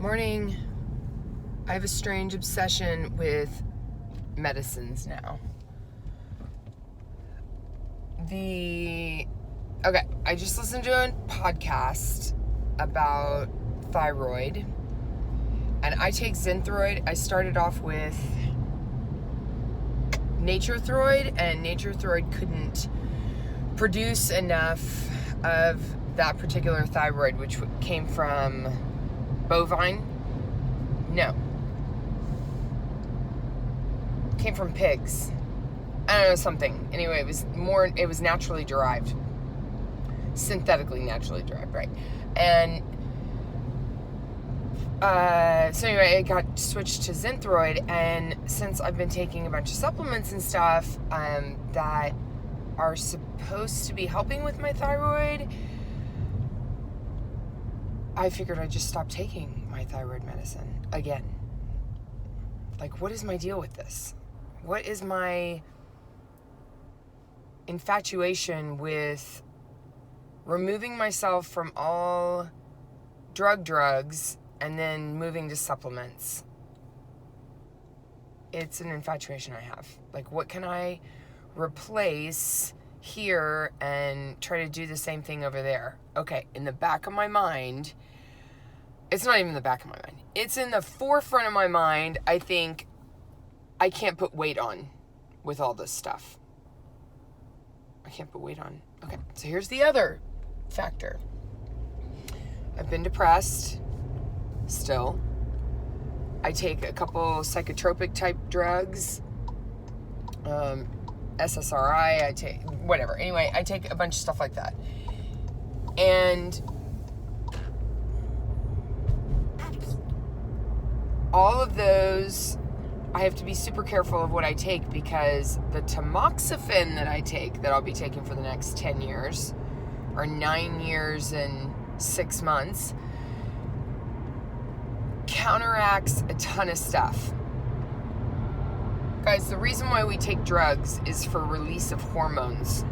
Morning. I have a strange obsession with medicines now. I just listened to a podcast about thyroid, and I take Synthroid. I started off with Nature-Throid, and Nature-Throid couldn't produce enough of that particular thyroid, which came from bovine. No. Came from pigs. I don't know, something. Anyway, it was naturally derived. Synthetically naturally derived, right? And so anyway, it got switched to Synthroid, and since I've been taking a bunch of supplements and stuff that are supposed to be helping with my thyroid, I figured I'd just stop taking my thyroid medicine again. Like, what is my deal with this? What is my infatuation with removing myself from all drugs and then moving to supplements? It's an infatuation I have. Like, what can I replace here and try to do the same thing over there? Okay, in the back of my mind, it's not even in the back of my mind, it's in the forefront of my mind. I think I can't put weight on with all this stuff. I can't put weight on. Okay, so here's the other factor. I've been depressed still. I take a couple psychotropic type drugs, SSRI, I take whatever. Anyway, I take a bunch of stuff like that. And all of those, I have to be super careful of what I take, because the tamoxifen that I take, that I'll be taking for the next 10 years, or 9 years and 6 months, counteracts a ton of stuff. Guys, the reason why we take drugs is for release of hormones.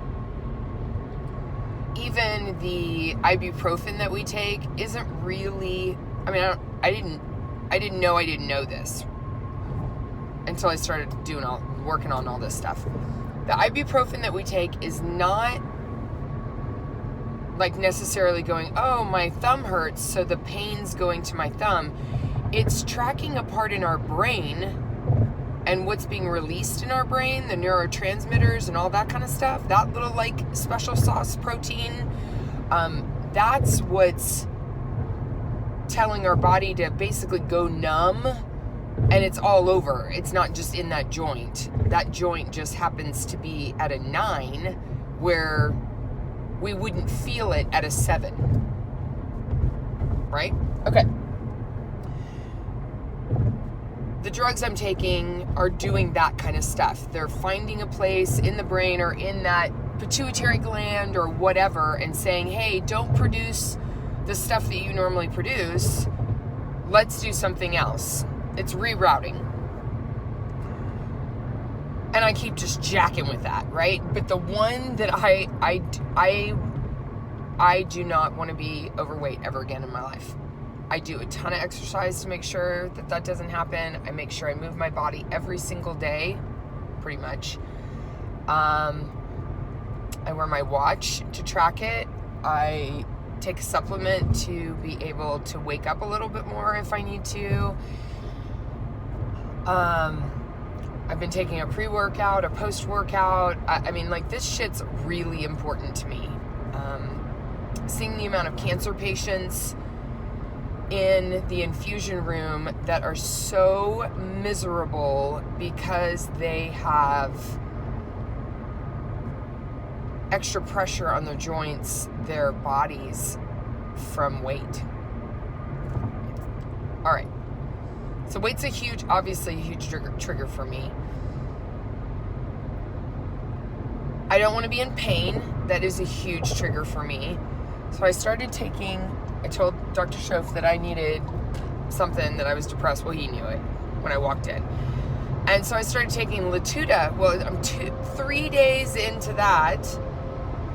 Even the ibuprofen that we take isn't really, I didn't know this until I started working on all this stuff. The ibuprofen that we take is not like necessarily going, oh, my thumb hurts, so the pain's going to my thumb. It's tracking a part in our brain and what's being released in our brain, the neurotransmitters and all that kind of stuff. That little like special sauce protein, that's what's telling our body to basically go numb, and it's all over. It's not just in that joint. That joint just happens to be at a 9 where we wouldn't feel it at a 7. Right? Okay. The drugs I'm taking are doing that kind of stuff. They're finding a place in the brain or in that pituitary gland or whatever and saying, hey, don't produce the stuff that you normally produce. Let's do something else. It's rerouting. And I keep just jacking with that, right? But the one that I do not want to be overweight ever again in my life. I do a ton of exercise to make sure that doesn't happen. I make sure I move my body every single day, pretty much. I wear my watch to track it. I take a supplement to be able to wake up a little bit more if I need to. I've been taking a pre-workout, a post-workout. This shit's really important to me. Seeing the amount of cancer patients in the infusion room that are so miserable because they have extra pressure on their joints, their bodies, from weight. All right. So weight's obviously a huge trigger for me. I don't want to be in pain. That is a huge trigger for me. So I told Dr. Schoaf that I needed something, that I was depressed. Well, he knew it when I walked in. And so I started taking Latuda. Well, I'm 3 days into that.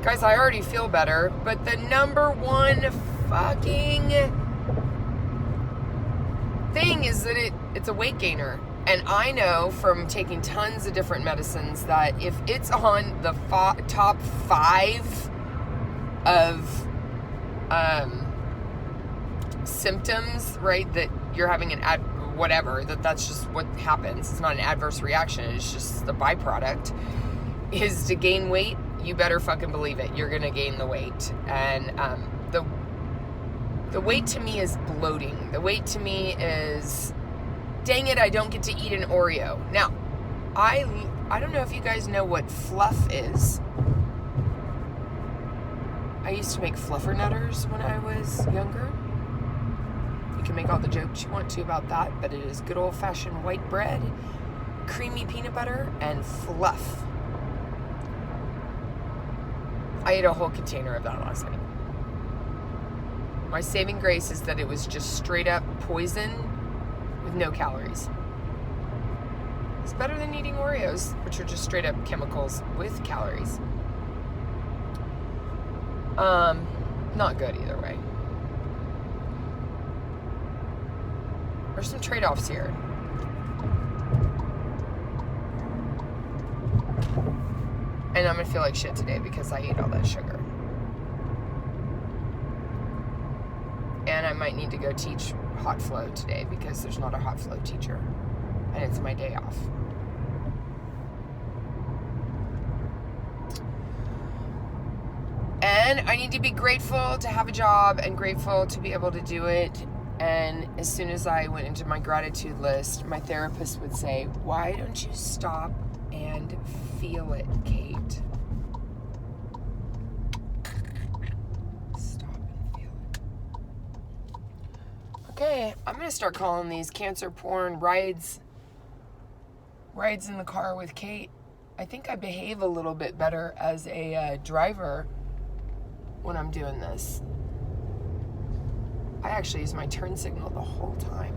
Guys, I already feel better, but the number one fucking thing is that it's a weight gainer. And I know from taking tons of different medicines that if it's on the top 5 of symptoms, right, that you're having an whatever, that's just what happens. It's not an adverse reaction. It's just the byproduct, is to gain weight. You better fucking believe it. You're going to gain the weight. And the weight to me is bloating. The weight to me is, dang it, I don't get to eat an Oreo. Now, I don't know if you guys know what fluff is. I used to make fluffernutters when I was younger. You can make all the jokes you want to about that, but it is good old-fashioned white bread, creamy peanut butter, and fluff. I ate a whole container of that last night. My saving grace is that it was just straight up poison with no calories. It's better than eating Oreos, which are just straight up chemicals with calories. Not good either way. There's some trade-offs here. And I'm gonna feel like shit today because I ate all that sugar. And I might need to go teach hot flow today because there's not a hot flow teacher. And it's my day off. And I need to be grateful to have a job and grateful to be able to do it. And as soon as I went into my gratitude list, my therapist would say, "Why don't you stop and feel it, Kate?" Stop and feel it. Okay, I'm going to start calling these cancer porn rides in the car with Kate. I think I behave a little bit better as a driver when I'm doing this. I actually use my turn signal the whole time.